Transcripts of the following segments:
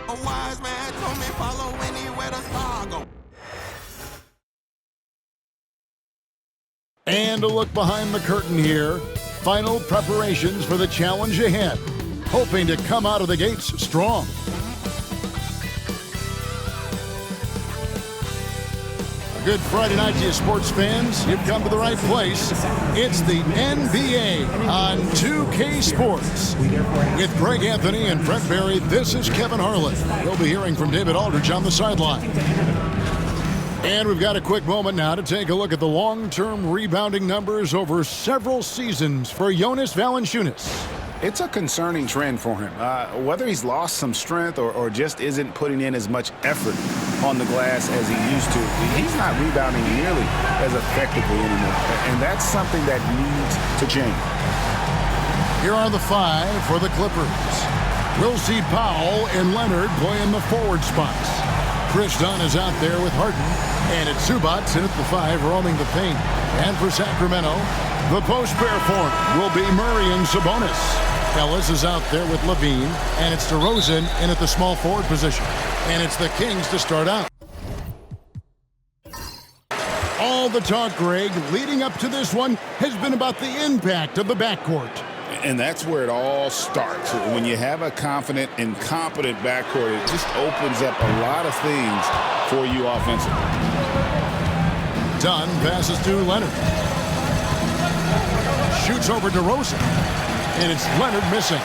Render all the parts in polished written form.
A wise man told me follow anywhere the star go. And a look behind the curtain here. Final preparations for the challenge ahead. Hoping to come out of the gates strong. A good Friday night to you sports fans. You've come to the right place. It's the NBA on 2K Sports. With Greg Anthony and Brett Barry, this is Kevin Harlan. You'll be hearing from David Aldridge on the sideline. And we've got a quick moment now to take a look at the long-term rebounding numbers over several seasons for Jonas Valanciunas. It's a concerning trend for him. Whether he's lost some strength or just isn't putting in as much effort on the glass as he used to, he's not rebounding nearly as effectively anymore. And that's something that needs to change. Here are the five for the Clippers. We'll see Powell and Leonard play in the forward spots. Chris Dunn is out there with Harden, and it's Zubac in at the five, roaming the paint. And for Sacramento, the post pair form will be Murray and Sabonis. Ellis is out there with Levine, and it's DeRozan in at the small forward position. And it's the Kings to start out. All the talk, Greg, leading up to this one has been about the impact of the backcourt. And that's where it all starts. When you have a confident and competent backcourt, it just opens up a lot of things for you offensively. Dunn passes to Leonard. Shoots over DeRozan. And it's Leonard missing.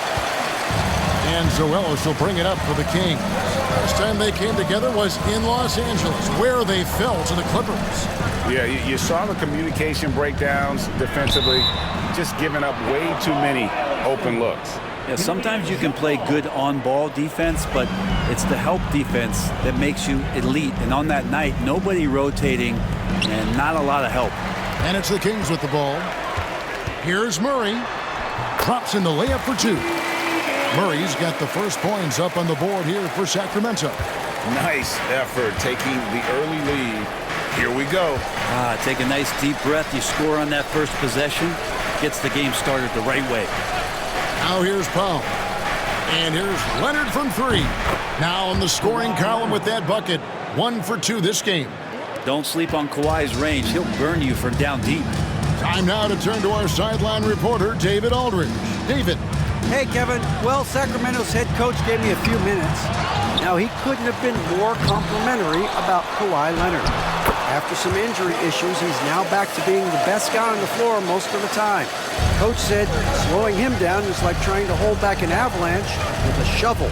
And Zoelos will bring it up for the Kings. Last time they came together was in Los Angeles, where they fell to the Clippers. Yeah, you saw the communication breakdowns defensively, just giving up way too many open looks. Yeah, sometimes you can play good on-ball defense, but it's the help defense that makes you elite. And on that night, nobody rotating and not a lot of help. And it's the Kings with the ball. Here's Murray. Drops in the layup for two. Murray's got the first points up on the board here for Sacramento. Nice effort taking the early lead. Here we go. Take a nice deep breath. You score on that first possession. Gets the game started the right way. Now here's Powell. And here's Leonard from three. Now in the scoring column with that bucket. 1 for 2 this game. Don't sleep on Kawhi's range. He'll burn you from down deep. Time now to turn to our sideline reporter, David Aldridge. David. Hey, Kevin. Well, Sacramento's head coach gave me a few minutes. Now, he couldn't have been more complimentary about Kawhi Leonard. After some injury issues, he's now back to being the best guy on the floor most of the time. Coach said slowing him down is like trying to hold back an avalanche with a shovel.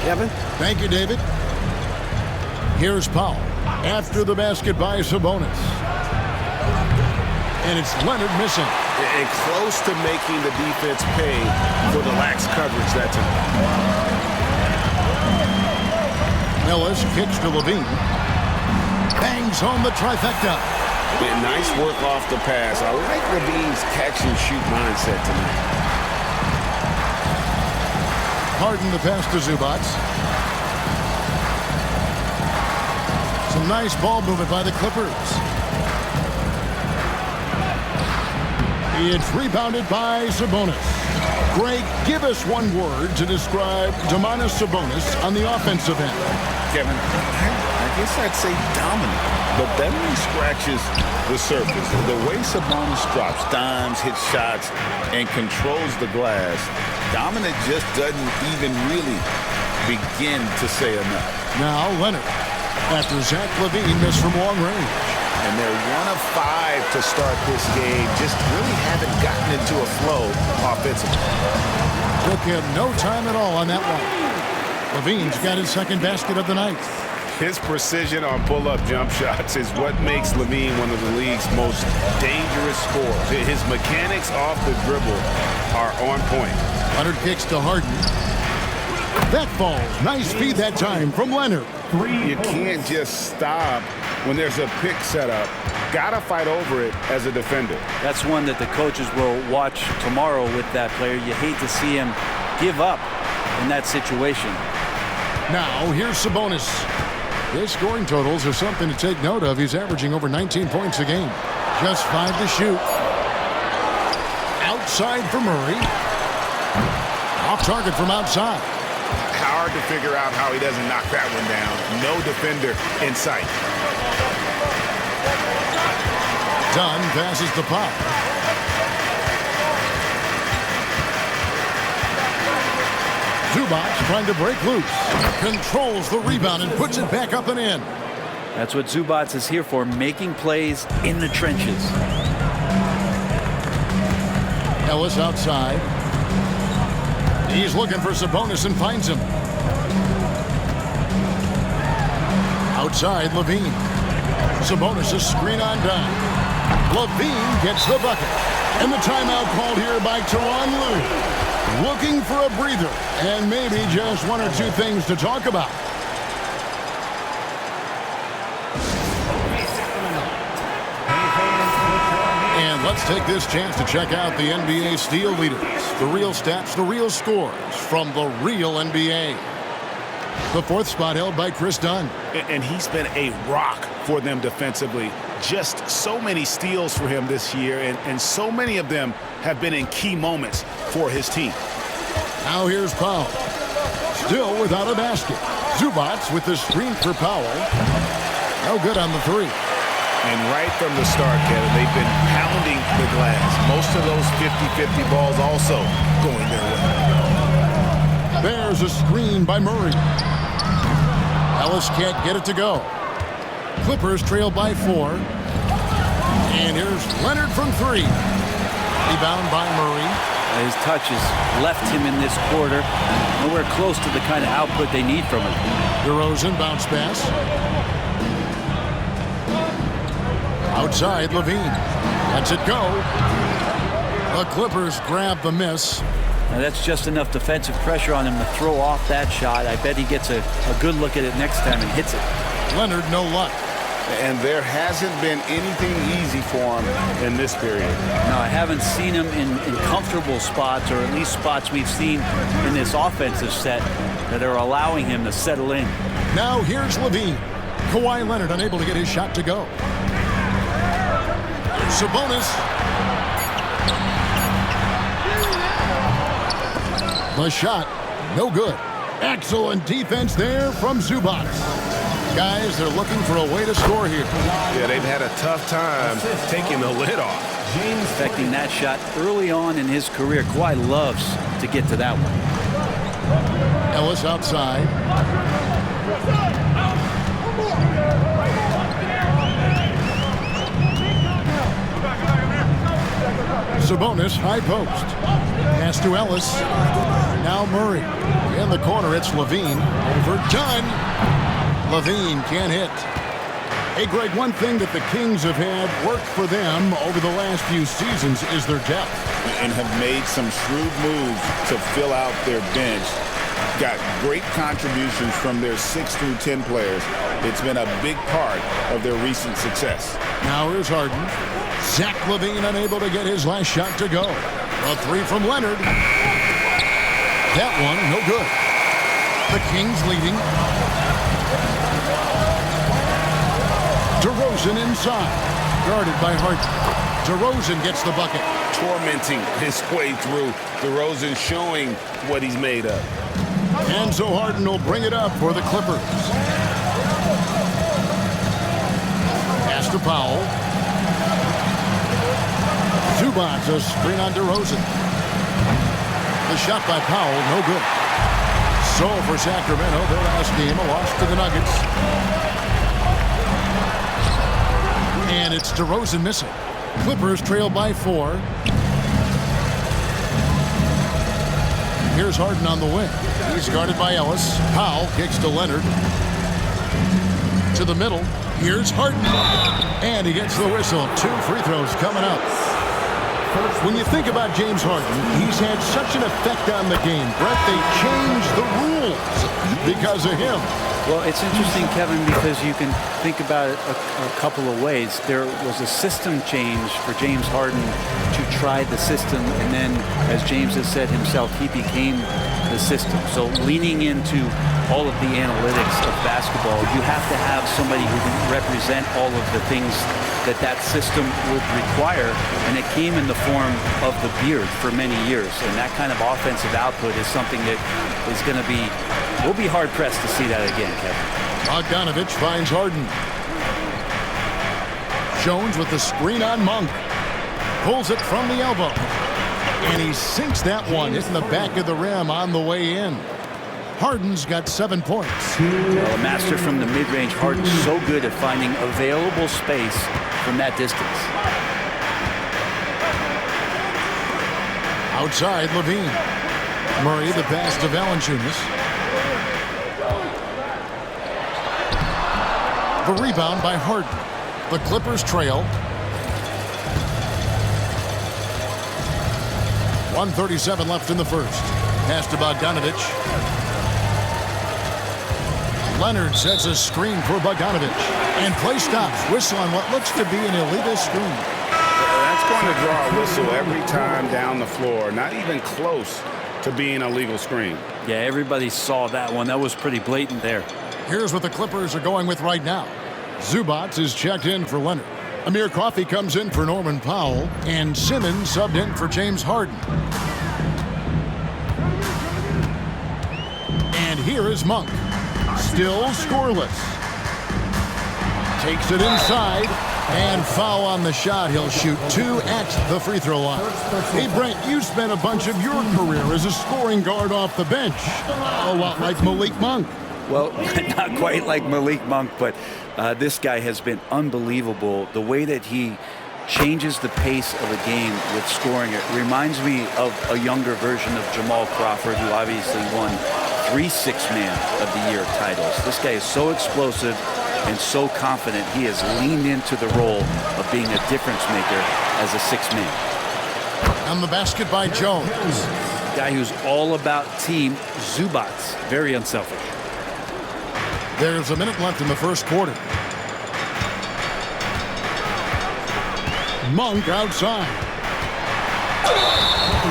Kevin? Thank you, David. Here's Powell after the basket by Sabonis. And it's Leonard missing. And close to making the defense pay for the lax coverage that time. Ellis kicks to Levine. Bangs home the trifecta. Nice work off the pass. I like Levine's catch-and-shoot mindset tonight. Harden the pass to Zubac. Some nice ball movement by the Clippers. It's rebounded by Sabonis. Greg, give us one word to describe Domantas Sabonis on the offensive end. Kevin, I guess I'd say dominant, but that only scratches the surface. The way Sabonis drops dimes, hits shots, and controls the glass, dominant just doesn't even really begin to say enough. Now Leonard, after Zach LaVine missed from long range. And they're 1 of 5 to start this game. Just really haven't gotten into a flow offensively. Took him no time at all on that one. LaVine's got his second basket of the night. His precision on pull-up jump shots is what makes Levine one of the league's most dangerous scorers. His mechanics off the dribble are on point. Leonard kicks to Harden. That falls. Nice feed that time from Leonard. You can't just stop when there's a pick set up. Gotta fight over it as a defender. That's one that the coaches will watch tomorrow with that player. You hate to see him give up in that situation. Now here's Sabonis. His scoring totals are something to take note of. He's averaging over 19 points a game. Just 5 to shoot. Outside for Murray. Off target from outside. hard to figure out how he doesn't knock that one down. No defender in sight. Dunn passes the puck. Zubac trying to break loose. Controls the rebound and puts it back up and in. That's what Zubac is here for, making plays in the trenches. Ellis outside. He's looking for Sabonis and finds him. Outside, Levine. Sabonis is screen on Dunn. Levine gets the bucket. And the timeout called here by Tyronn Lue. Looking for a breather and maybe just one or two things to talk about. And let's take this chance to check out the NBA steal leaders. The real stats, the real scores from the real NBA. The fourth spot held by Chris Dunn. And he's been a rock for them defensively. Just so many steals for him this year, and so many of them have been in key moments for his team. Now here's Powell. Still without a basket. Zubac with the screen for Powell. No good on the three. And right from the start, Kevin, they've been pounding the glass. Most of those 50-50 balls also going their way. There's a screen by Murray. Ellis can't get it to go. Clippers trail by 4. And here's Leonard from 3. Rebound by Murray. His touch has left him in this quarter. Nowhere close to the kind of output they need from him. DeRozan bounce pass. Outside, Levine. Lets it go. The Clippers grab the miss. Now that's just enough defensive pressure on him to throw off that shot. I bet he gets a good look at it next time and hits it. Leonard, no luck. And there hasn't been anything easy for him in this period. No, I haven't seen him in comfortable spots, or at least spots we've seen in this offensive set that are allowing him to settle in. Now here's Levine. Kawhi Leonard unable to get his shot to go. Sabonis. The shot, no good. Excellent defense there from Zubac. Guys, they're looking for a way to score here. Yeah, they've had a tough time taking the lid off. Affecting that shot early on in his career. Kawhi loves to get to that one. Ellis outside. Sabonis, high post. Pass to Ellis. Now Murray. In the corner, it's Levine. Over Dunn. Levine can't hit. Hey, Greg, one thing that the Kings have had work for them over the last few seasons is their depth. And have made some shrewd moves to fill out their bench. Got great contributions from their 6 through 10 players. It's been a big part of their recent success. Now here's Harden. Zach LaVine unable to get his last shot to go. A 3 from Leonard. That one, no good. The Kings leading. DeRozan inside. Guarded by Harden. DeRozan gets the bucket. Tormenting his way through. DeRozan showing what he's made of. And so Harden will bring it up for the Clippers. Pass to Powell. Zubac, a screen on DeRozan. The shot by Powell, no good. So for Sacramento, their last game, a loss to the Nuggets. And it's DeRozan missing. Clippers trail by 4. Here's Harden on the wing. He's guarded by Ellis. Powell kicks to Leonard. To the middle. Here's Harden. And he gets the whistle. 2 free throws coming up. When you think about James Harden, he's had such an effect on the game. Brett, they changed the rules because of him. Well, it's interesting, Kevin, because you can think about it a couple of ways. There was a system change for James Harden to try the system, and then, as James has said himself, he became the system. So leaning into all of the analytics of basketball, you have to have somebody who can represent all of the things that system would require, and it came in the form of the beard for many years. And that kind of offensive output is something that is going to be We'll be hard-pressed to see that again, Kevin. Bogdanovich finds Harden. Jones with the screen on Monk. Pulls it from the elbow. And he sinks that one, hitting the back of the rim on the way in. Harden's got 7 points. Well, a master from the mid-range. Harden's so good at finding available space from that distance. Outside, Levine. Murray, the pass to Valanciunas. The rebound by Harden. The Clippers trail. 1:37 left in the first. Pass to Bogdanovich. Leonard sets a screen for Bogdanovich. And play stops. Whistle on what looks to be an illegal screen. That's going to draw a whistle every time down the floor. Not even close to being a legal screen. Yeah, everybody saw that one. That was pretty blatant there. Here's what the Clippers are going with right now. Zubac is checked in for Leonard. Amir Coffey comes in for Norman Powell. And Simmons subbed in for James Harden. And here is Monk. Still scoreless. Takes it inside. And foul on the shot. He'll shoot 2 at the free throw line. Hey, Brent, you spent a bunch of your career as a scoring guard off the bench. A lot like Malik Monk. Well, not quite like Malik Monk, but this guy has been unbelievable. The way that he changes the pace of a game with scoring. It reminds me of a younger version of Jamal Crawford, who obviously won 3 Sixth-Man of the Year titles. This guy is so explosive and so confident. He has leaned into the role of being a difference maker as a sixth man. On the basket by Jones. Guy who's all about team. Zubac, very unselfish. There's a minute left in the first quarter. Monk outside.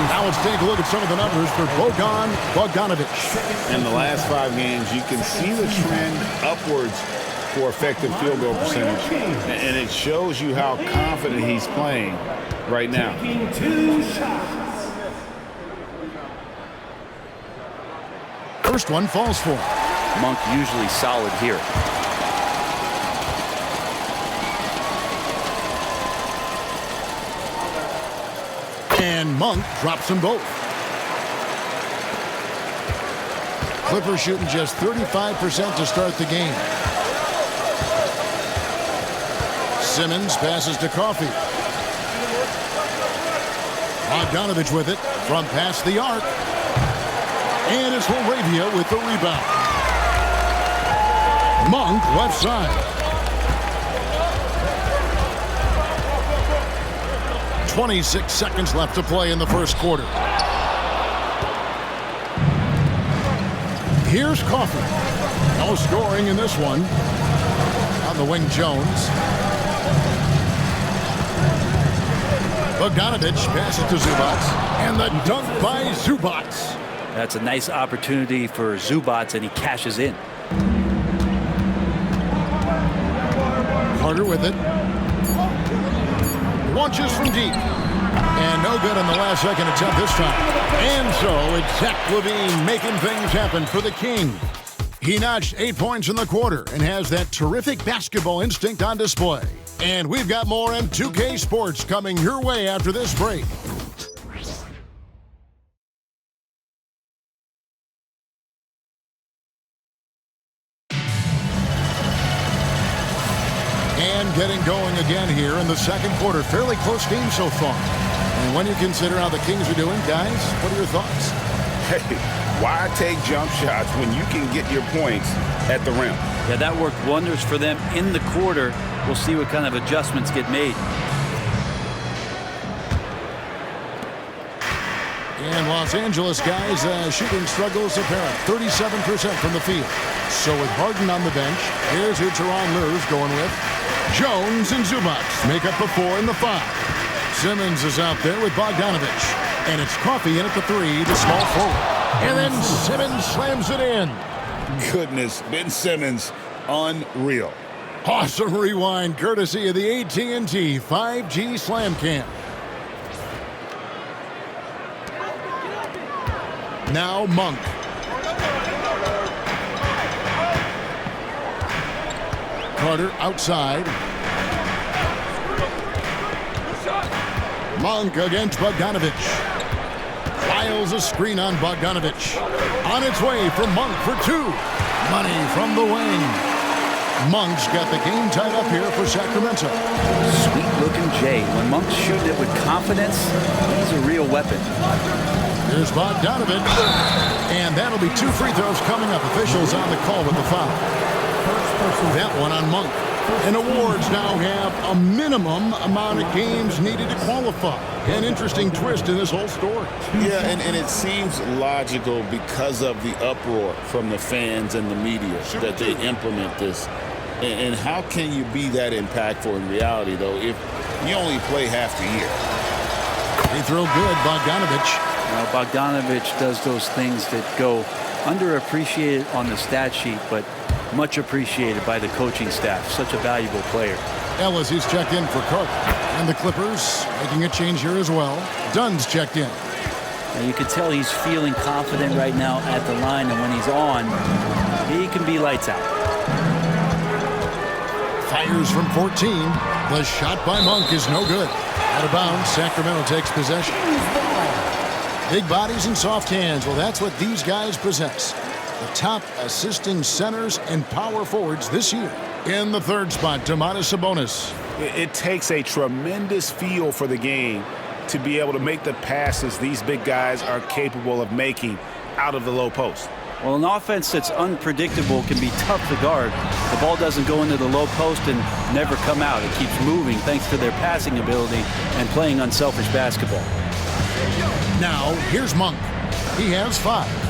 Now let's take a look at some of the numbers for Bogdanovich. In the last 5 games, you can see the trend upwards for effective field goal percentage. And it shows you how confident he's playing right now. First one falls for him. Monk usually solid here. And Monk drops them both. Clippers shooting just 35% to start the game. Simmons passes to Coffey. Bogdanovich with it from past the arc. And it's Laravia with the rebound. Monk left side. 26 seconds left to play in the first quarter. Here's Coffey. No scoring in this one. On the wing, Jones. Bogdanovich passes to Zubac. And the dunk by Zubac. That's a nice opportunity for Zubac, and he cashes in. Carter with it. Launches from deep. And no good on the last second attempt this time. And so it's Zach LaVine making things happen for the King. He notched 8 points in the quarter and has that terrific basketball instinct on display. And we've got more M2K Sports coming your way after this break. And getting going again here in the second quarter. Fairly close game so far. And when you consider how the Kings are doing, guys, what are your thoughts? Hey, why take jump shots when you can get your points at the rim? Yeah, that worked wonders for them in the quarter. We'll see what kind of adjustments get made. And Los Angeles, guys, shooting struggles apparent. 37% from the field. So with Harden on the bench, here's who Tyronn Lue's going with. Jones and Zubac make up the 4 and the 5. Simmons is out there with Bogdanovich. And it's Coffey in at the 3, the small forward. And then Simmons slams it in. Goodness, Ben Simmons, unreal. Awesome rewind courtesy of the AT&T 5G Slam Cam. Now Monk. Carter outside. Monk against Bogdanovich. Files a screen on Bogdanovich. On its way for Monk for two. Money from the wing. Monk's got the game tied up here for Sacramento. Sweet-looking Jay. When Monk's shooting it with confidence, he's a real weapon. Here's Bogdanovich. And that'll be 2 free throws coming up. Officials on the call with the foul. That one on Monk. And awards now have a minimum amount of games needed to qualify. An interesting twist in this whole story. Yeah, and it seems logical because of the uproar from the fans and the media that they implement this. And how can you be that impactful in reality, though, if you only play half the year? He threw good, Bogdanovich. Now, Bogdanovich does those things that go underappreciated on the stat sheet, but much appreciated by the coaching staff. Such a valuable player. Ellis, he's checked in for Carter. And the Clippers making a change here as well. Dunn's checked in. Now you can tell he's feeling confident right now at the line, and when he's on, he can be lights out. Fires from 14. The shot by Monk is no good. Out of bounds, Sacramento takes possession. Big bodies and soft hands. Well, that's what these guys possess. The top assisting centers and power forwards this year. In the third spot, Domantas Sabonis. It takes a tremendous feel for the game to be able to make the passes these big guys are capable of making out of the low post. Well, an offense that's unpredictable can be tough to guard. The ball doesn't go into the low post and never come out. It keeps moving thanks to their passing ability and playing unselfish basketball. Now, here's Monk. He has 5.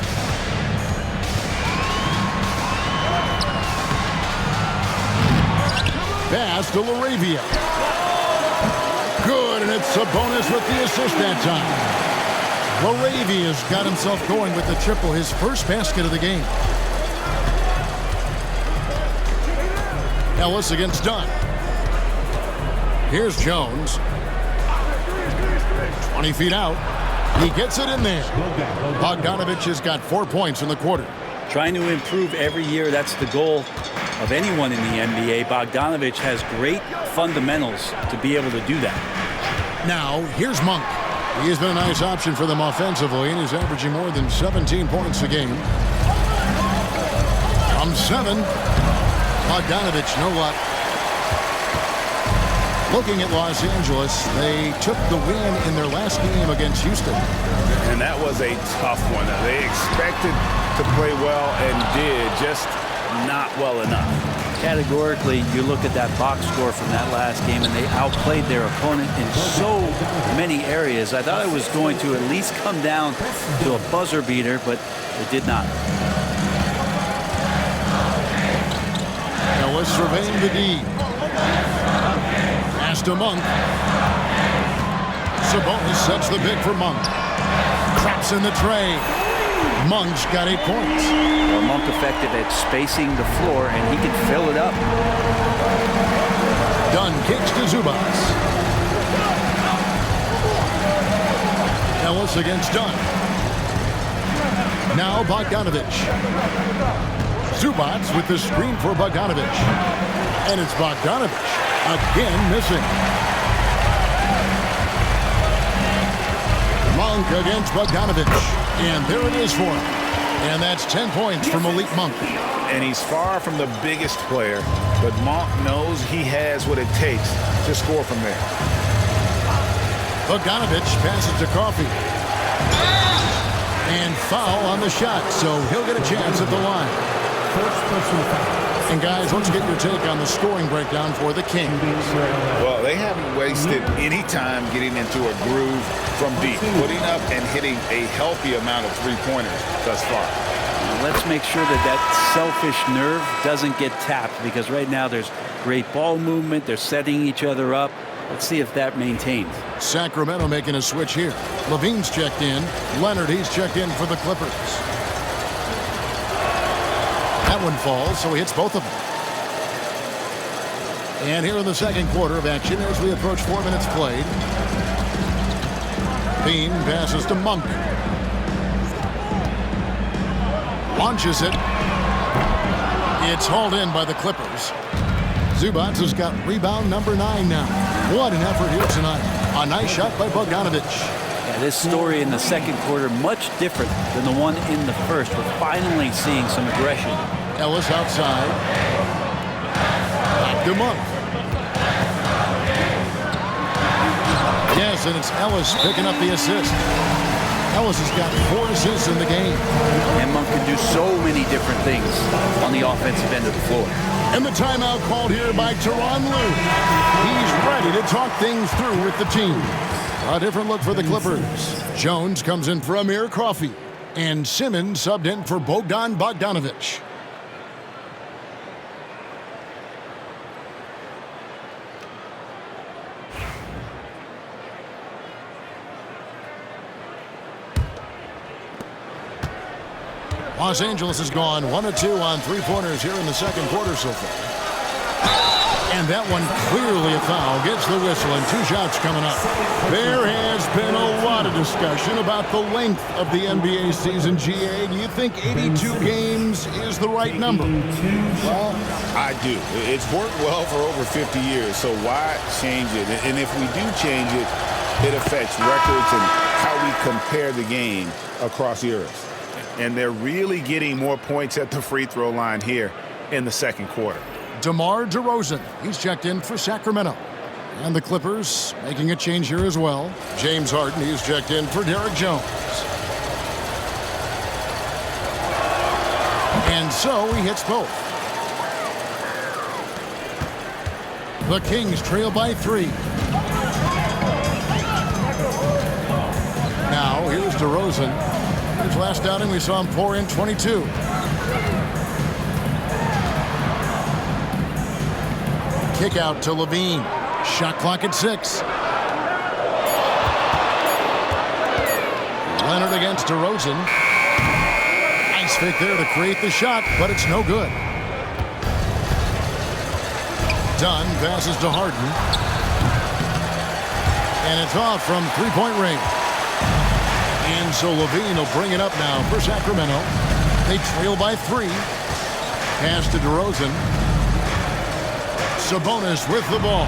Pass to LaRavia. Good, and it's Sabonis with the assist that time. LaRavia's got himself going with the triple, his first basket of the game. Ellis against Dunn. Here's Jones. 20 feet out. He gets it in there. Bogdanovich has got 4 points in the quarter. Trying to improve every year, that's the goal of anyone in the NBA. Bogdanovich has great fundamentals to be able to do that. Now, here's Monk. He has been a nice option for them offensively, and he's averaging more than 17 points a game. From 7, Bogdanovich, no luck. Looking at Los Angeles, they took the win in their last game against Houston. And that was a tough one. They expected to play well and did, just not well enough. Categorically, you look at that box score from that last game, and they outplayed their opponent in so many areas. I thought it was going to at least come down to a buzzer beater, but it did not. Ellis surveying the D. Pass to Monk. Sabonis sets the pick for Monk. Traps in the tray. Monk's got 8 points. Well, Monk effective at spacing the floor, and he can fill it up. Dunn kicks to Zubac. Ellis against Dunn. Now Bogdanovich. Zubac with the screen for Bogdanovich. And it's Bogdanovich again missing. Monk against Bogdanovich. And there it is for him. And that's 10 points from Malik Monk. And he's far from the biggest player, but Monk knows he has what it takes to score from there. Bogdanovich passes to Coffey. And foul on the shot, so he'll get a chance at the line. And guys, let's get your take on the scoring breakdown for the Kings. Well, they haven't wasted any time getting into a groove from deep, putting up and hitting a healthy amount of three-pointers thus far. Now let's make sure that that selfish nerve doesn't get tapped, because right now there's great ball movement. They're setting each other up. Let's see if that maintains. Sacramento making a switch here. Levine's checked in. Leonard, he's checked in for the Clippers. That one falls, so he hits both of them. And here in the second quarter of action as we approach 4 minutes played. Bean passes to Monk. Launches it. It's hauled in by the Clippers. Zubac has got rebound number 9 now. What an effort here tonight. A nice shot by Bogdanovic. Yeah, this story in the second quarter much different than the one in the first. We're finally seeing some aggression. Ellis outside. Back to Monk. Yes, and it's Ellis picking up the assist. Ellis has got 4 assists in the game. And Monk can do so many different things on the offensive end of the floor. And the timeout called here by Tyronn Lue. He's ready to talk things through with the team. A different look for the Clippers. Jones comes in for Amir Coffey. And Simmons subbed in for Bogdan Bogdanovic. Los Angeles has gone 1 of 2 on 3-pointers here in the second quarter so far. And that one clearly a foul. Gets the whistle and 2 shots coming up. There has been a lot of discussion about the length of the NBA season, GA. Do you think 82 games is the right number? Well, I do. It's worked well for over 50 years, so why change it? And if we do change it, it affects records and how we compare the game across eras. And they're really getting more points at the free throw line here in the second quarter. DeMar DeRozan, he's checked in for Sacramento. And the Clippers making a change here as well. James Harden, he's checked in for Derek Jones. And so he hits both. The Kings trail by 3. Now here's DeRozan. His last outing, we saw him pour in 22. Kick out to Levine. Shot clock at 6. Leonard against DeRozan. Nice fake there to create the shot, but it's no good. Dunn passes to Harden. And it's off from 3-point range. And so Levine will bring it up now for Sacramento. They trail by 3. Pass to DeRozan. Sabonis with the ball.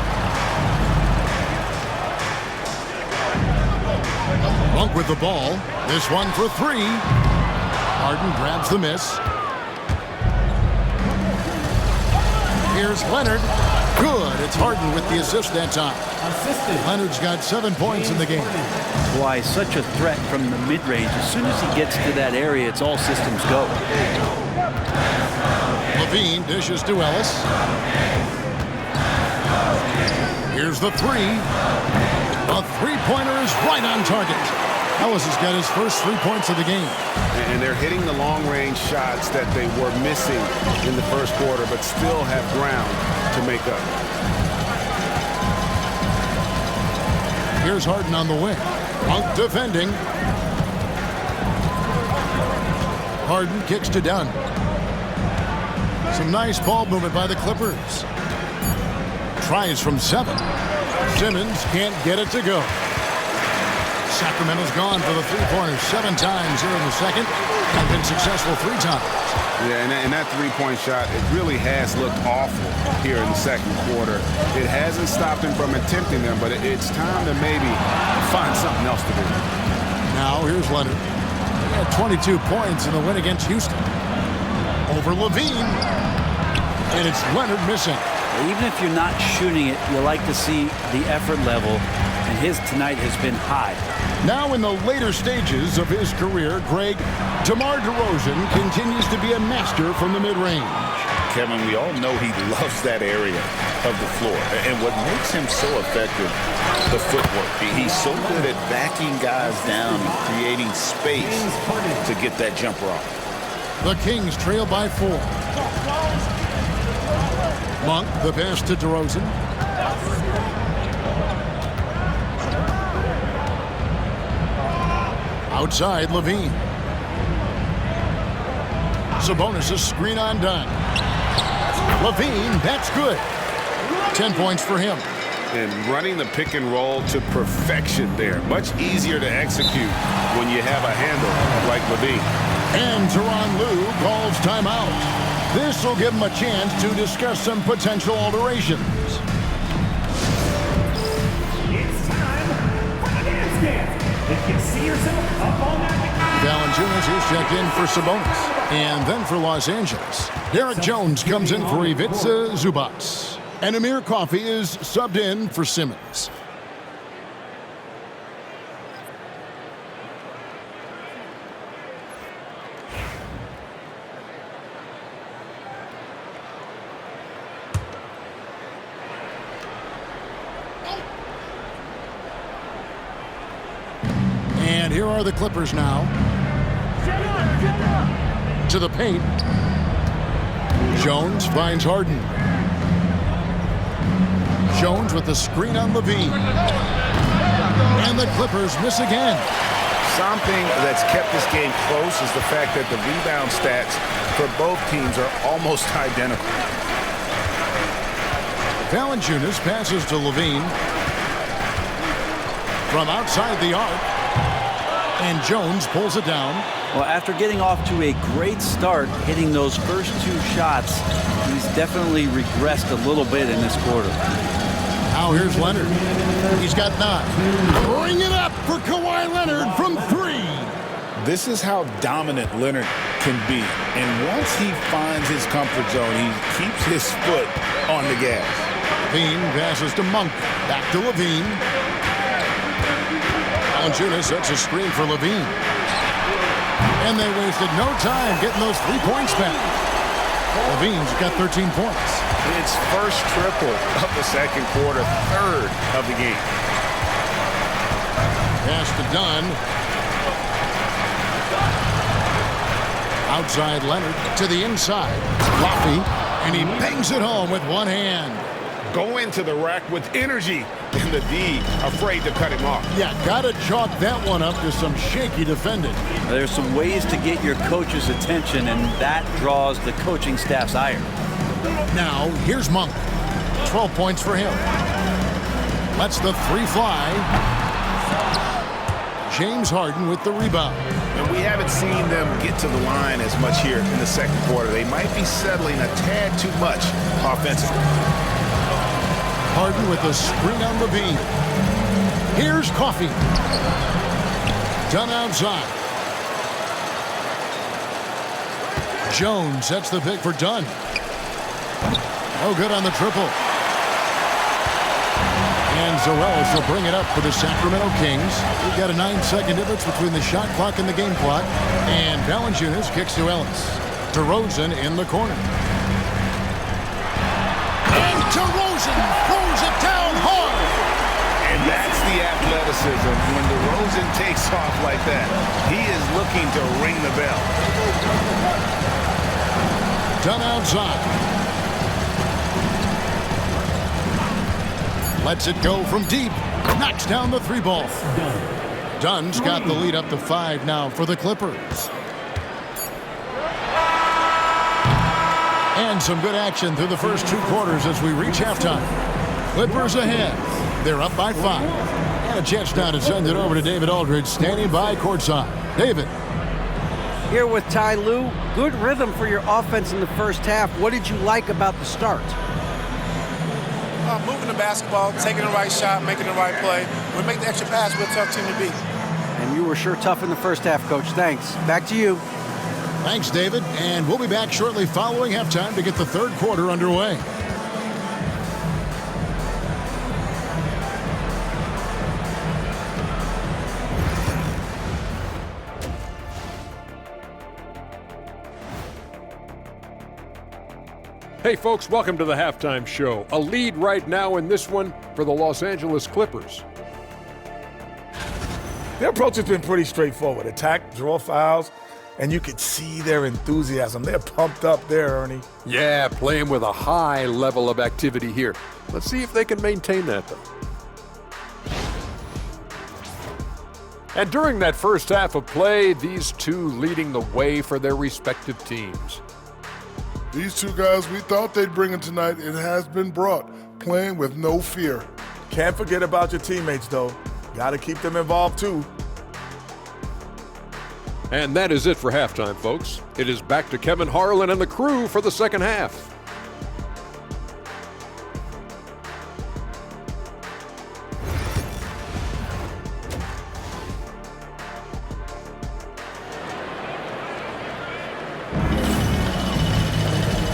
Monk with the ball. This one for 3. Harden grabs the miss. Here's Leonard. Good. It's Harden with the assist that time. Leonard's got 7 points in the game. Why, such a threat from the mid-range. As soon as he gets to that area, it's all systems go. Levine dishes to Ellis. Here's the 3. A 3-pointer is right on target. Ellis has got his first 3 points of the game. And they're hitting the long-range shots that they were missing in the first quarter, but still have ground to make up. Here's Harden on the wing. Monk defending. Harden kicks to Dunn. Some nice ball movement by the Clippers. Tries from 7. Simmons can't get it to go. Sacramento's gone for the 3-pointers 7 times here in the second and been successful 3 times. Yeah, and that 3-point shot, it really has looked awful here in the second quarter. It hasn't stopped him from attempting them, but it's time to maybe find something else to do. Now here's Leonard. He had 22 points in the win against Houston. Over Levine. And it's Leonard missing. Even if you're not shooting it, you like to see the effort level, and his tonight has been high. Now in the later stages of his career, Greg, DeMar DeRozan continues to be a master from the mid-range. Kevin, we all know he loves that area of the floor. And what makes him so effective, the footwork. He's so good at backing guys down and creating space to get that jumper off. The Kings trail by 4. Monk, the pass to DeRozan. Outside, Levine. Sabonis' screen on Dunn. Levine, that's good. 10 points for him. And running the pick and roll to perfection there. Much easier to execute when you have a handle like Levine. And Tyronn Lue calls timeout. This will give them a chance to discuss some potential alterations. It's time for the dance dance. If you see yourself up on that... Valanciunas is checked in for Sabonis. And then for Los Angeles, Derek Jones comes in for Ivica Zubac. And Amir Coffey is subbed in for Simmons. And here are the Clippers now. To the paint. Jones finds Harden. Jones with the screen on Levine. And the Clippers miss again. Something that's kept this game close is the fact that the rebound stats for both teams are almost identical. Valanciunas passes to Levine. From outside the arc. And Jones pulls it down. Well, after getting off to a great start, hitting those first two shots, he's definitely regressed a little bit in this quarter. Now here's Leonard. He's got 9. Bring it up for Kawhi Leonard from 3. This is how dominant Leonard can be. And once he finds his comfort zone, he keeps his foot on the gas. Levine passes to Monk. Back to Levine. Valanciunas sets a screen for Levine. And they wasted no time getting those 3 points back. Levine's got 13 points. It's first triple of the second quarter, third of the game. Pass to Dunn. Outside Leonard to the inside. Coffey, and he bangs it home with one hand. Go into the rack with energy, and the D afraid to cut him off. Yeah, gotta chalk that one up to some shaky defending. There's some ways to get your coach's attention, and that draws the coaching staff's ire. Now, here's Monk. 12 points for him. Lets the 3 fly. James Harden with the rebound. And we haven't seen them get to the line as much here in the second quarter. They might be settling a tad too much offensively. Harden with the screen on Levine. Here's Coffey. Dunn outside. Jones sets the pick for Dunn. No good on the triple. And Zoelis will bring it up for the Sacramento Kings. We've got a 9-second difference between the shot clock and the game clock. And Valanciunas kicks to Ellis. DeRozan in the corner. And DeRozan throws it down hard. And that's the athleticism. When DeRozan takes off like that, he is looking to ring the bell. Dunn outside. Lets it go from deep. Knocks down the 3 ball. Dunn's got the lead up to 5 now for the Clippers. And some good action through the first 2 quarters as we reach halftime. Clippers ahead. They're up by 5. And a chance now to send it over to David Aldridge, standing by courtside. David. Here with Ty Lue. Good rhythm for your offense in the first half. What did you like about the start? Moving the basketball, taking the right shot, making the right play. We make the extra pass, we're a tough team to beat. And you were sure tough in the first half, Coach. Thanks. Back to you. Thanks, David. And we'll be back shortly following halftime to get the third quarter underway. Hey folks, welcome to the halftime show. A lead right now in this one for the Los Angeles Clippers. Their approach has been pretty straightforward. Attack, draw fouls, and you could see their enthusiasm. They're pumped up there, Ernie. Yeah, playing with a high level of activity here. Let's see if they can maintain that, though. And during that first half of play, these two leading the way for their respective teams. These two guys we thought they'd bring in tonight, it has been brought, playing with no fear. Can't forget about your teammates, though. Got to keep them involved, too. And that is it for halftime, folks. It is back to Kevin Harlan and the crew for the second half.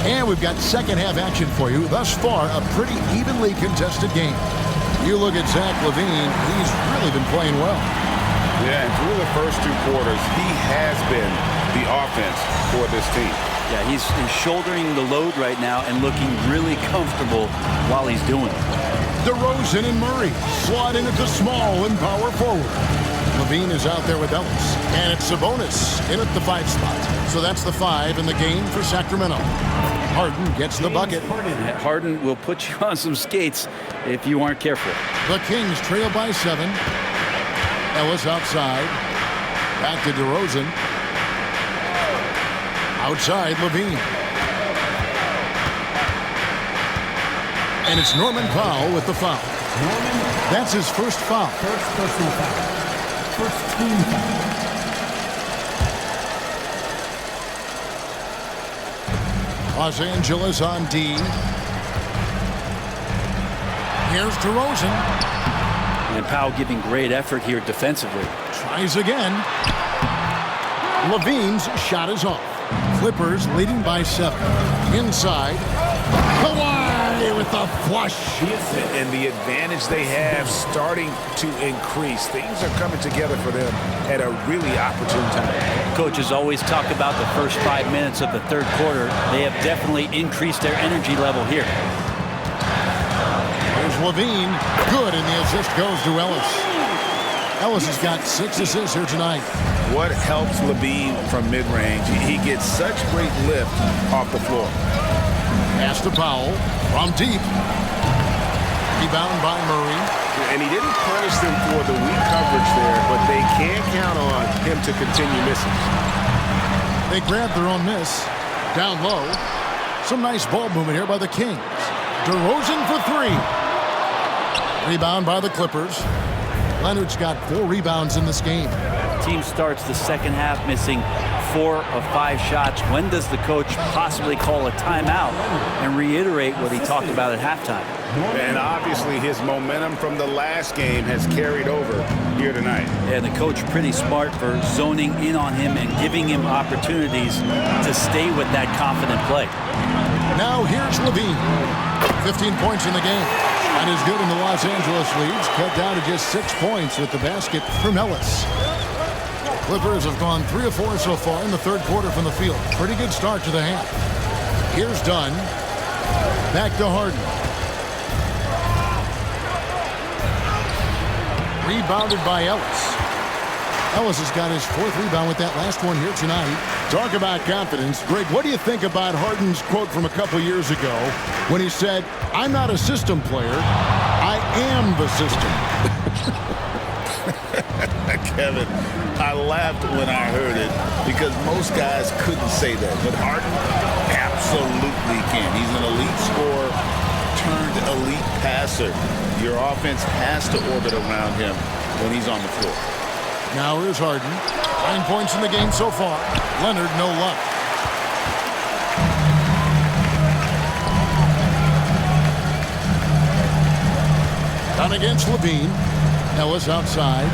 And we've got second half action for you. Thus far, a pretty evenly contested game. You look at Zach LaVine, he's really been playing well. Yeah, and through the first 2 quarters, he has been the offense for this team. Yeah, he's shouldering the load right now and looking really comfortable while he's doing it. DeRozan and Murray slot in at the small and power forward. LaVine is out there with Ellis, and it's Sabonis in at the 5 spot. So that's the 5 in the game for Sacramento. Harden gets the bucket. Harden will put you on some skates if you aren't careful. The Kings trail by 7. Ellis outside. Back to DeRozan. Outside LaVine. And it's Norman Powell with the foul. That's his first foul. First personal foul. First team foul. Los Angeles on D. Here's DeRozan. And Powell giving great effort here defensively. Tries again. LaVine's shot is off. Clippers leading by 7. Inside. Kawhi with the flush. And the advantage they have starting to increase. Things are coming together for them at a really opportune time. Coaches always talk about the first 5 minutes of the third quarter. They have definitely increased their energy level here. Here's LaVine. Good, and the assist goes to Ellis. Ellis has got 6 assists here tonight. What helps LaVine from mid-range? He gets such great lift off the floor. Pass to Powell from deep. Rebound by Murray. And he didn't punish them for the weak coverage there, but they can't count on him to continue missing. They grab their own miss. Down low. Some nice ball movement here by the Kings. DeRozan for 3. Rebound by the Clippers. Leonard's got 4 rebounds in this game. Team starts the second half missing 4 of 5 shots. When does the coach possibly call a timeout and reiterate what he talked about at halftime? And obviously his momentum from the last game has carried over here tonight. And the coach pretty smart for zoning in on him and giving him opportunities to stay with that confident play. Now here's LaVine. 15 points in the game. And is good in the Los Angeles leads. Cut down to just 6 points with the basket from Ellis. Clippers have gone 3 of 4 so far in the third quarter from the field. Pretty good start to the half. Here's Dunn. Back to Harden. Rebounded by Ellis. Ellis has got his 4th rebound with that last one here tonight. Talk about confidence. Greg, what do you think about Harden's quote from a couple years ago when he said, "I'm not a system player, I am the system"? Kevin, I laughed when I heard it because most guys couldn't say that. But Harden absolutely can. He's an elite scorer turned elite passer. Your offense has to orbit around him when he's on the floor. Now here's Harden. 9 points in the game so far. Leonard, no luck. Down against LaVine. Ellis outside.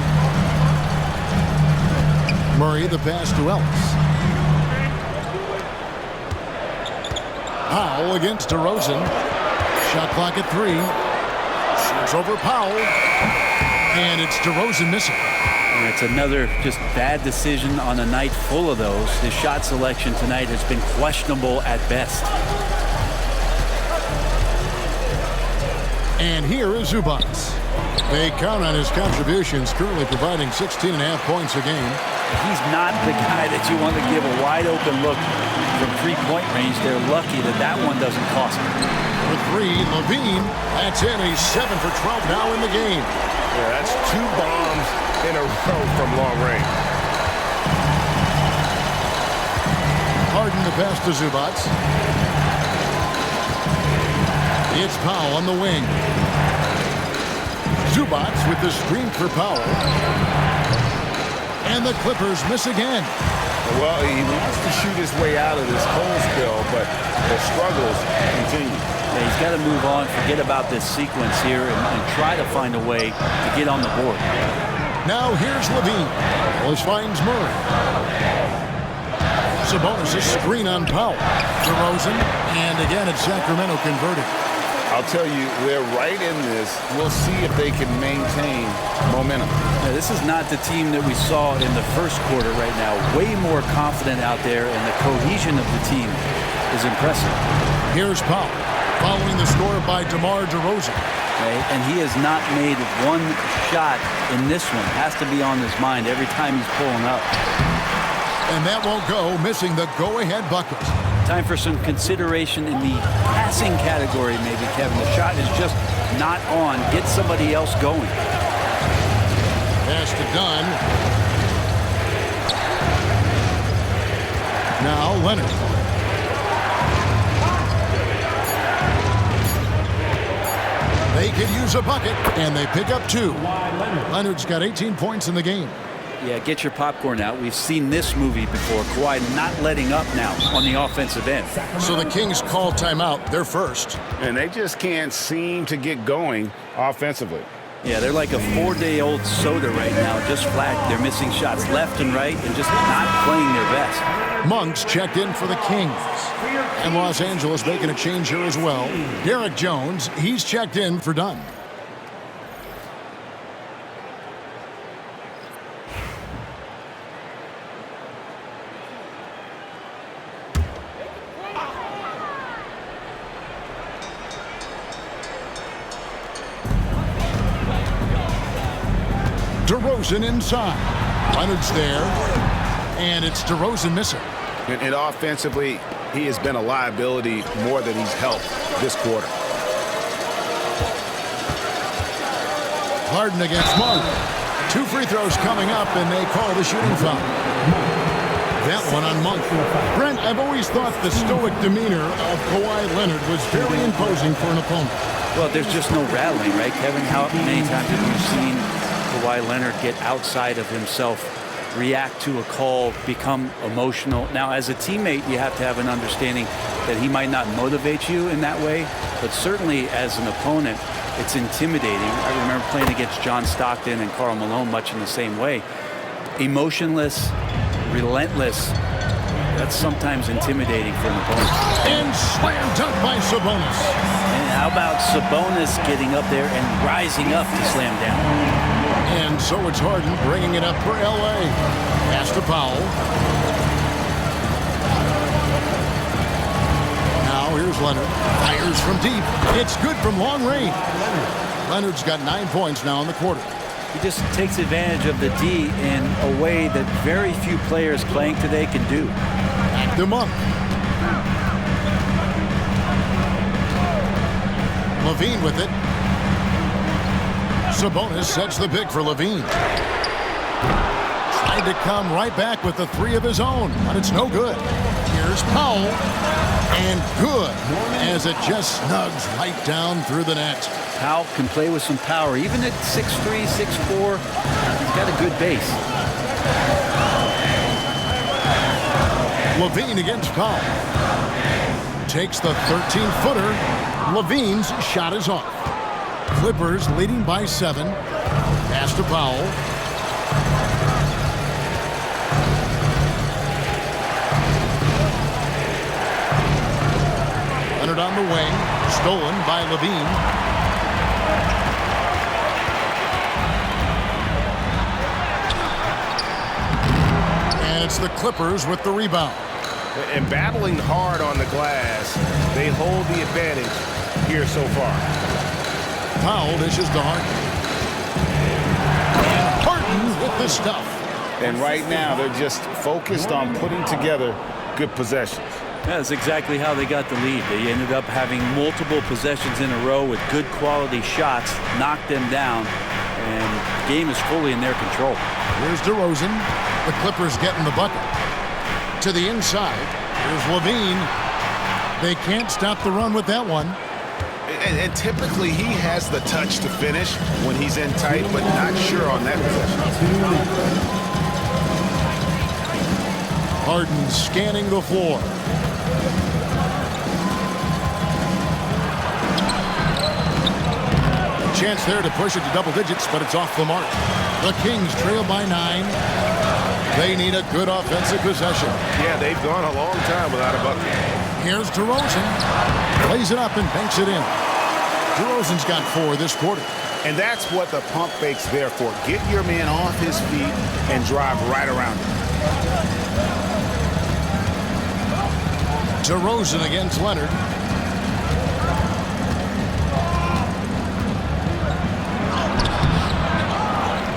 Murray the pass to Ellis. Powell against DeRozan. Shot clock at 3. Shoots over Powell. And it's DeRozan missing. And it's another just bad decision on a night full of those. His shot selection tonight has been questionable at best. And here is Zubac. They count on his contributions, currently providing 16.5 points a game. He's not the guy that you want to give a wide-open look from three-point range. They're lucky that that one doesn't cost them. For 3, LaVine. That's in. He's 7 for 12 now in the game. Yeah, that's 2 bombs in a row from long range. Harden the pass to Zubac. It's Powell on the wing. Zubac with the screen for Powell. And the Clippers miss again. Well, he wants to shoot his way out of this cold spell, but the struggles continue. Yeah, he's got to move on, forget about this sequence here, and try to find a way to get on the board. Now here's Levine. Ellis finds Murray. Sabonis' screen on Powell. DeRozan, and again it's Sacramento converted. I'll tell you, they're right in this. We'll see if they can maintain momentum. Now, this is not the team that we saw in the first quarter right now. Way more confident out there, and the cohesion of the team is impressive. Here's Powell, following the score by DeMar DeRozan. Okay, and he has not made one shot in this one. Has to be on his mind every time he's pulling up. And that won't go, missing the go-ahead bucket. Time for some consideration in the passing category, maybe, Kevin. The shot is just not on. Get somebody else going. Pass to Dunn. Now Leonard. They could use a bucket, and they pick up 2. Leonard's got 18 points in the game. Yeah, get your popcorn out. We've seen this movie before. Kawhi not letting up now on the offensive end. So the Kings call timeout. They're first. And they just can't seem to get going offensively. Yeah, they're like a 4-day-old soda right now, just flat. They're missing shots left and right and just not playing their best. Monks checked in for the Kings. And Los Angeles making a change here as well. Derek Jones, he's checked in for Dunn. DeRozan inside. Leonard's there. And it's DeRozan missing. And offensively, he has been a liability more than he's helped this quarter. Harden against Monk. 2 free throws coming up, and they call the shooting foul. That one on Monk. Brent, I've always thought the stoic demeanor of Kawhi Leonard was very imposing for an opponent. Well, there's just no rattling, right, Kevin? How many times have you seen Kawhi Leonard get outside of himself, react to a call, become emotional? Now, as a teammate, you have to have an understanding that he might not motivate you in that way, but certainly as an opponent, it's intimidating. I remember playing against John Stockton and Karl Malone much in the same way. Emotionless, relentless, that's sometimes intimidating for an opponent. And slam dunk by Sabonis. And how about Sabonis getting up there and rising up to slam down? And so it's Harden bringing it up for L.A. Pass to Powell. Now here's Leonard. Fires from deep. It's good from long range. Leonard's got 9 points now in the quarter. He just takes advantage of the D in a way that very few players playing today can do. Back them up. Levine with it. Sabonis sets the pick for Levine. Tried to come right back with the 3 of his own, but it's no good. Here's Powell. And good, as it just snugs right down through the net. Powell can play with some power. Even at 6'3", 6'4", he's got a good base. Levine against Powell. Takes the 13-footer. Levine's shot is off. Clippers leading by 7. Pass to Powell. Leonard on the wing. Stolen by Levine. And it's the Clippers with the rebound. And battling hard on the glass, they hold the advantage here so far. Powell dishes to Harden. And Harden with the stuff. And right now, they're just focused on putting together good possessions. That's exactly how they got the lead. They ended up having multiple possessions in a row with good quality shots, knocked them down, and the game is fully in their control. Here's DeRozan. The Clippers getting the bucket. To the inside. Here's Levine. They can't stop the run with that one. And typically he has the touch to finish when he's in tight, but not sure on that possession. Harden scanning the floor. Chance there to push it to double digits, but it's off the mark. The Kings trail by 9. They need a good offensive possession. Yeah, they've gone a long time without a bucket. Here's DeRozan. Plays it up and banks it in. DeRozan's got 4 this quarter. And that's what the pump fake's there for. Get your man off his feet and drive right around him. DeRozan against Leonard.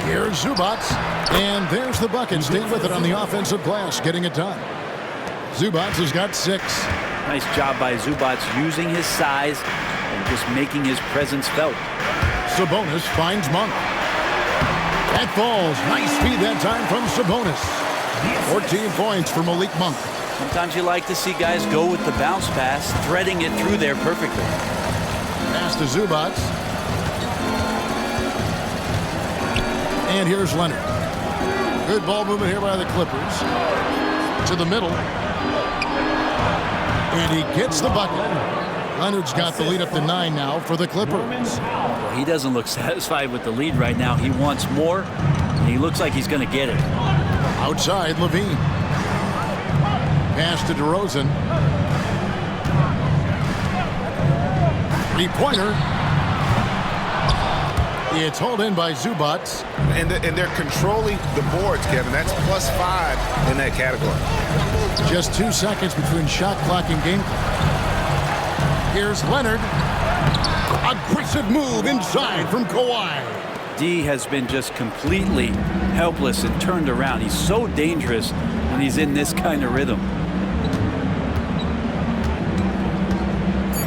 Here's Zubac. And there's the bucket. Staying with it on the offensive glass, getting it done. Zubac has got 6. Nice job by Zubac using his size and just making his presence felt. Sabonis finds Monk. That falls. Nice speed that time from Sabonis. 14 points for Malik Monk. Sometimes you like to see guys go with the bounce pass, threading it through there perfectly. Pass to Zubac. And here's Leonard. Good ball movement here by the Clippers. To the middle. And he gets the bucket. Leonard's got the lead up to 9 now for the Clippers. Well, he doesn't look satisfied with the lead right now. He wants more, and he looks like he's going to get it. Outside, Levine. Pass to DeRozan. 3-pointer. It's hauled in by Zubac. And they're controlling the boards, Kevin. That's +5 in that category. Just 2 seconds between shot clock and game clock. Here's Leonard. Aggressive move inside from Kawhi. D has been just completely helpless and turned around. He's so dangerous when he's in this kind of rhythm.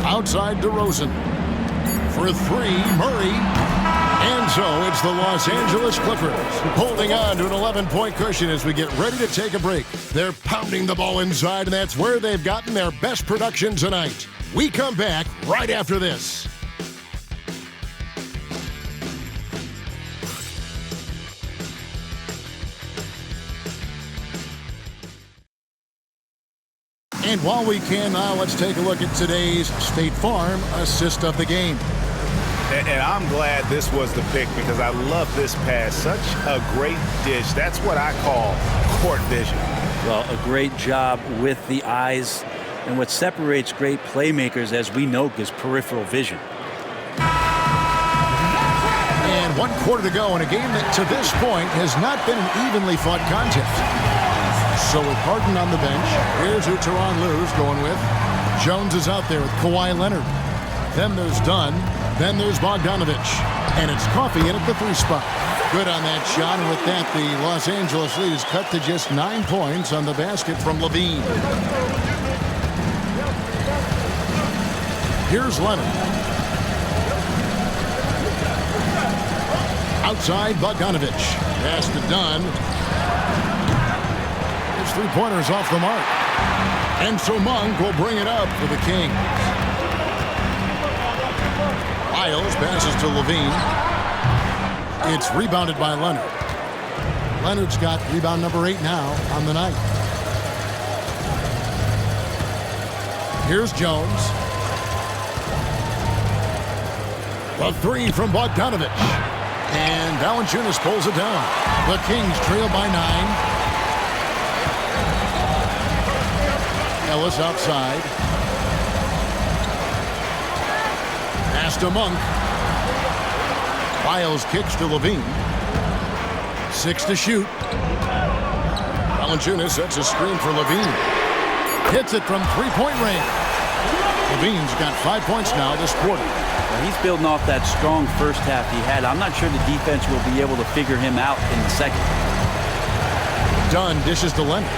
Outside DeRozan. For 3, Murray. And so it's the Los Angeles Clippers holding on to an 11-point cushion as we get ready to take a break. They're pounding the ball inside, and that's where they've gotten their best production tonight. We come back right after this. And while we can now, let's take a look at today's State Farm assist of the game. And I'm glad this was the pick because I love this pass. Such a great dish. That's what I call court vision. Well, a great job with the eyes. And what separates great playmakers, as we know, is peripheral vision. And 1 quarter to go in a game that to this point has not been an evenly fought contest. So with Harden on the bench, here's who Tyronn Lue's going with. Jones is out there with Kawhi Leonard. Then there's Dunn. Then there's Bogdanovich. And it's Coffey in at the 3 spot. Good on that shot. And with that, the Los Angeles lead is cut to just 9 points on the basket from Levine. Here's Leonard. Outside, Bogdanovich. Pass to Dunn. His 3-pointer's off the mark. And so Monk will bring it up for the Kings. Lyles passes to Levine. It's rebounded by Leonard. Leonard's got rebound number 8 now on the night. Here's Jones. The 3 from Bogdanovich. And Valanciunas pulls it down. The Kings trail by 9. Ellis outside. Pass to Monk. Lyles kicks to Levine. 6 to shoot. Valanciunas sets a screen for Levine. Hits it from 3-point range. Levine's got 5 points now this quarter. Well, he's building off that strong first half he had. I'm not sure the defense will be able to figure him out in the second. Dunn dishes to Leonard.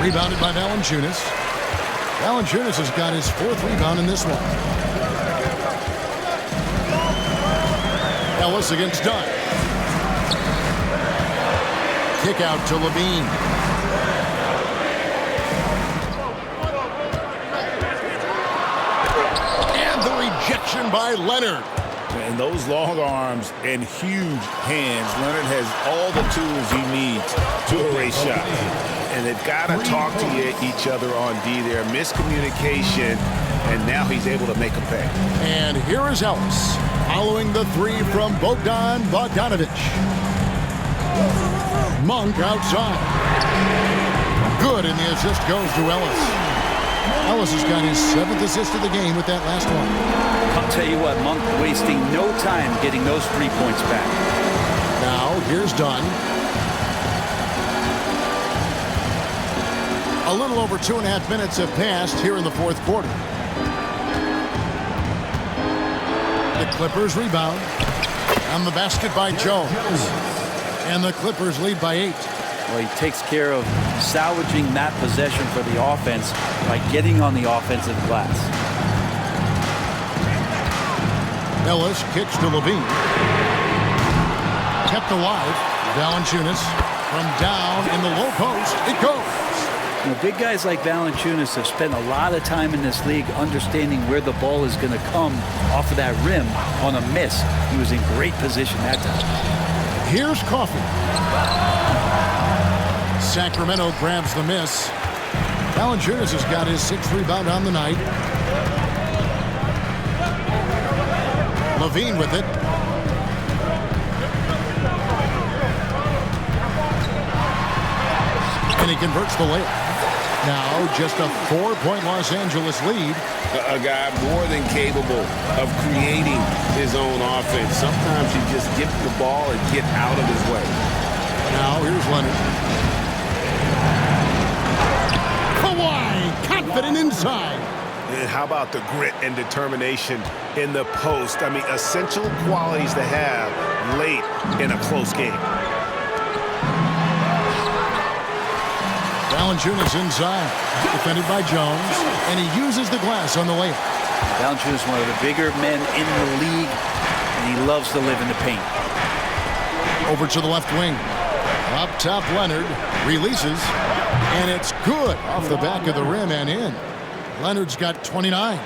Rebounded by Valanciunas. Valanciunas has got his 4th rebound in this one. Ellis against Dunn. Kick out to Levine. And the rejection by Leonard. And those long arms and huge hands, Leonard has all the tools he needs to erase shots. And they've got to talk to each other on D there. Miscommunication, and now he's able to make them pay. And here is Ellis following the three from Bogdan Bogdanovic. Monk outside. Good, and the assist goes to Ellis. Ellis has got his 7th assist of the game with that last one. I'll tell you what, Monk wasting no time getting those 3 points back. Now, here's Dunn. A little over 2.5 minutes have passed here in the fourth quarter. The Clippers rebound. On the basket by Jones. And the Clippers lead by 8. Well, he takes care of salvaging that possession for the offense by getting on the offensive glass. Ellis kicks to Levine. Kept alive. Valanciunas from down in the low post. It goes. You know, big guys like Valanciunas have spent a lot of time in this league understanding where the ball is going to come off of that rim on a miss. He was in great position that time. Here's Coffey. Sacramento grabs the miss. Valanciunas has got his 6th rebound on the night. Levine with it. And he converts the layup. Now just a 4-point Los Angeles lead. A guy more than capable of creating his own offense. Sometimes you just get the ball and get out of his way. Now here's Leonard. Kawhi, confident inside. And how about the grit and determination in the post? I mean, essential qualities to have late in a close game. Valanciunas inside, defended by Jones, and he uses the glass on the layup. Valanciunas is one of the bigger men in the league, and he loves to live in the paint. Over to the left wing. Up top, Leonard releases, and it's good off the back of the rim and in. Leonard's got 29.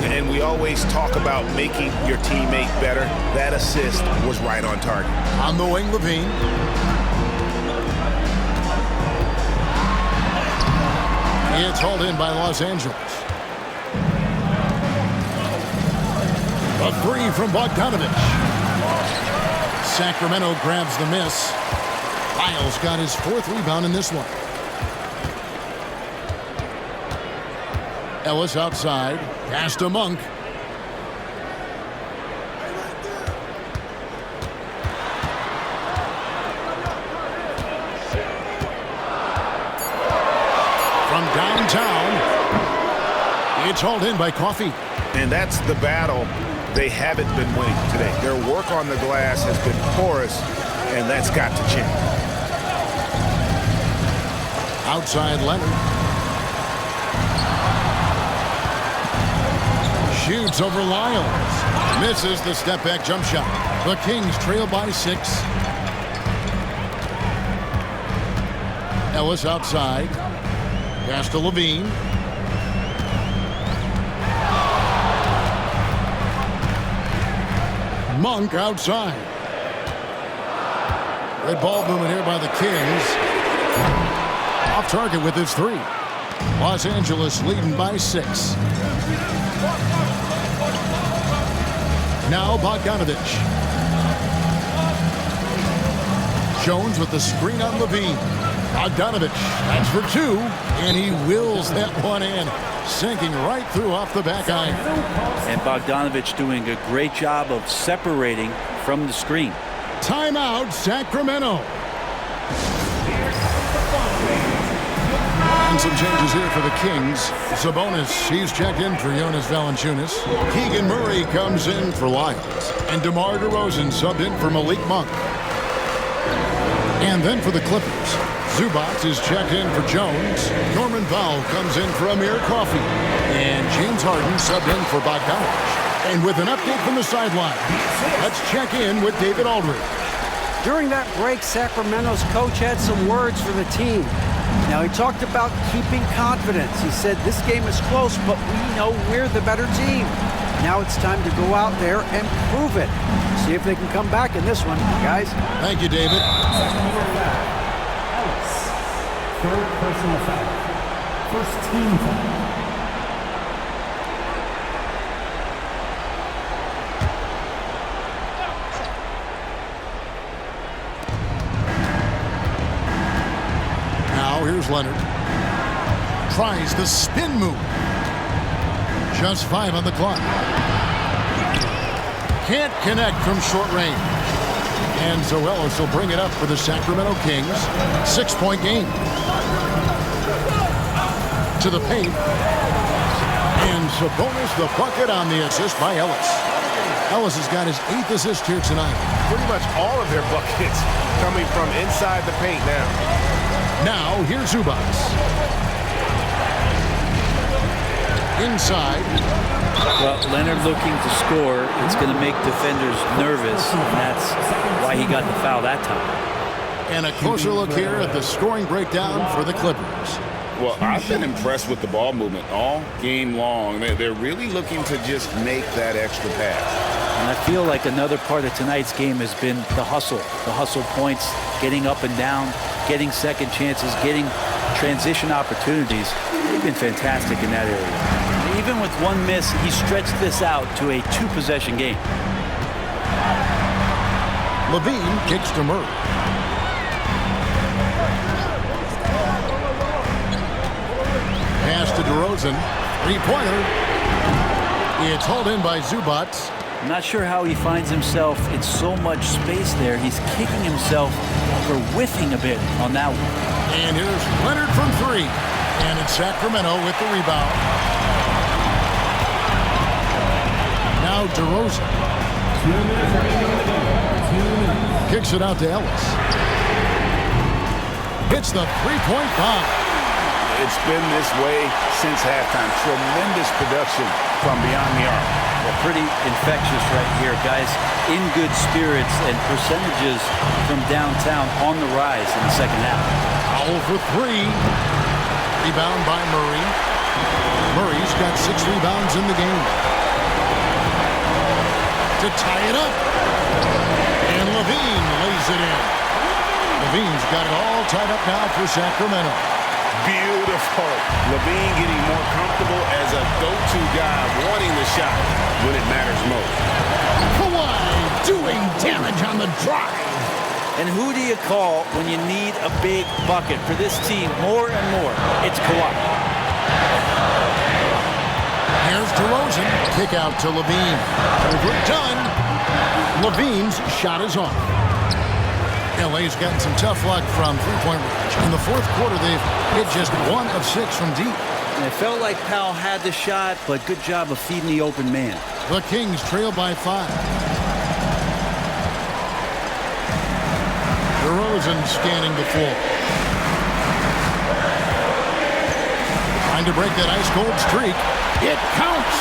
And we always talk about making your teammate better. That assist was right on target. On the wing, Levine. It's hauled in by Los Angeles. A 3 from Bogdanovic. Sacramento grabs the miss. Lyles got his 4th rebound in this one. Ellis outside. Pass to Monk. From downtown, it's hauled in by Coffey. And that's the battle they haven't been winning today. Their work on the glass has been porous, and that's got to change. Outside Leonard. Shoots over Lyles. Misses the step-back jump shot. The Kings trail by 6. Ellis outside. Pass to Levine. Monk outside. Red ball movement here by the Kings. Off target with his 3. Los Angeles leading by 6. Now Bogdanovic. Jones with the screen on Levine. Bogdanovic, that's for 2, and he wills that one in, sinking right through off the back iron. And Bogdanovic doing a great job of separating from the screen. Timeout, Sacramento. And some changes here for the Kings. Sabonis, he's checked in for Jonas Valanciunas. Keegan Murray comes in for Lyles. And DeMar DeRozan subbed in for Malik Monk. And then for the Clippers, Zubac is checked in for Jones. Norman Powell comes in for Amir Coffey. And James Harden subbed in for Bogdanovic. And with an update from the sideline, let's check in with David Aldridge. During that break, Sacramento's coach had some words for the team. Now, he talked about keeping confidence. He said, this game is close, but we know we're the better team. Now it's time to go out there and prove it. See if they can come back in this one, guys. Thank you, David. Ellis. Third personal foul. First team foul. Now here's Leonard. Tries the spin move. Just 5 on the clock. Can't connect from short range. And Zoelos will bring it up for the Sacramento Kings. 6-point game. To the paint. And Sabonis the bucket on the assist by Ellis. Ellis has got his 8th assist here tonight. Pretty much all of their buckets coming from inside the paint now. Now here's Zubats. Inside. Well, Leonard looking to score. It's going to make defenders nervous, and that's why he got the foul that time. And a closer look here at the scoring breakdown for the Clippers. Well, I've been impressed with the ball movement all game long. They're really looking to just make that extra pass. And I feel like another part of tonight's game has been the hustle points, getting up and down, getting second chances, getting transition opportunities. They've been fantastic in that area. Even with one miss, he stretched this out to a 2-possession game. Levine kicks to Murray. Pass to DeRozan. 3-pointer. It's hauled in by Zubats. I'm not sure how he finds himself in so much space there. He's kicking himself for whiffing a bit on that one. And here's Leonard from 3. And it's Sacramento with the rebound. Now DeRozan. 2 minutes remaining. 2 minutes. Kicks it out to Ellis. Hits the 3-point bomb. It's been this way since halftime. Tremendous production from beyond the arc. Well, pretty infectious right here, guys. In good spirits and percentages from downtown on the rise in the second half. Foul for 3. Rebound by Murray. Murray's got 6 rebounds in the game. To tie it up. And Levine lays it in. Levine's got it all tied up now for Sacramento. Beautiful. Levine getting more comfortable as a go-to guy, wanting the shot when it matters most. Kawhi doing damage on the drive. And who do you call when you need a big bucket? For this team, more and more, it's Kawhi. Here's DeRozan. Kick out to Levine. Overdone. Levine's shot is off. LA's gotten some tough luck from three-point range. In the fourth quarter, they've hit just 1 of 6 from deep. And it felt like Powell had the shot, but good job of feeding the open man. The Kings trail by 5. DeRozan scanning the floor. Trying to break that ice-cold streak. It counts!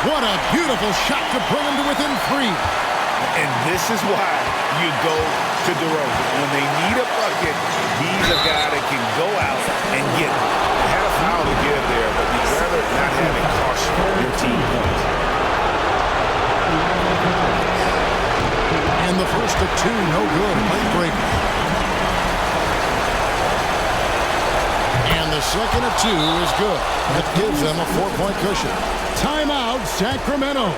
What a beautiful shot to bring him to within 3. And this is why you go to DeRozan. When they need a bucket, he's a guy that can go out and get it. They had a foul to give there, but you'd rather not have it cost your team points. And the first of 2, no good. Late break. And the second of 2 is good. That gives them a 4-point cushion. Timeout, Sacramento.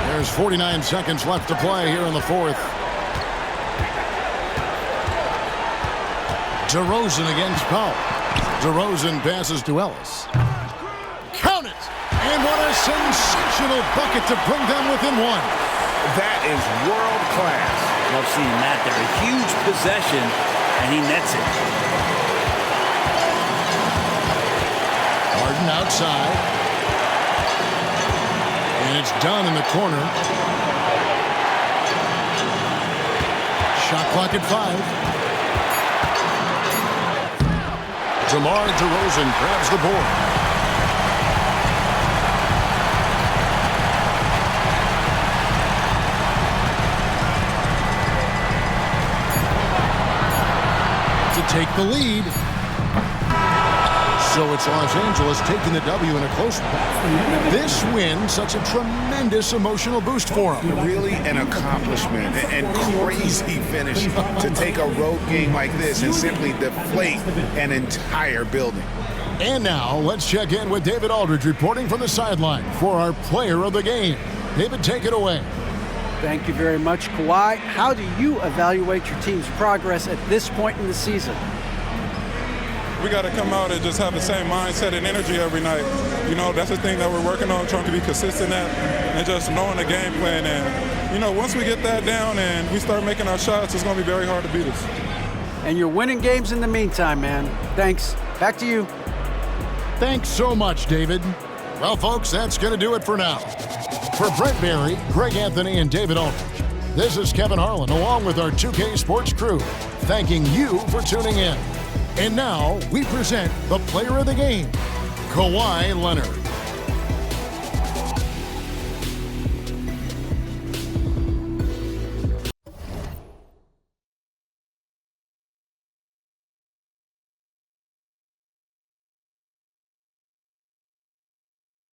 There's 49 seconds left to play here in the fourth. DeRozan against Powell. DeRozan passes to Ellis. Count it! And what a sensational bucket to bring them within 1. That is world class. Love seeing that there. A huge possession, and he nets it. Harden outside. And it's done in the corner. Shot clock at 5. DeMar DeRozan grabs the board. To take the lead. So it's Los Angeles taking the W in a close one. This win, such a tremendous emotional boost for them. Really an accomplishment and crazy finish to take a road game like this and simply deflate an entire building. And now let's check in with David Aldridge reporting from the sideline for our player of the game. David, take it away. Thank you very much, Kawhi. How do you evaluate your team's progress at this point in the season? We got to come out and just have the same mindset and energy every night. You know, that's the thing that we're working on, trying to be consistent at, and just knowing the game plan. And, you know, once we get that down and we start making our shots, it's going to be very hard to beat us. And you're winning games in the meantime, man. Thanks. Back to you. Thanks so much, David. Well, folks, that's going to do it for now. For Brent Barry, Greg Anthony, and David Aldridge, this is Kevin Harlan along with our 2K Sports crew, thanking you for tuning in. And now we present the player of the game, Kawhi Leonard.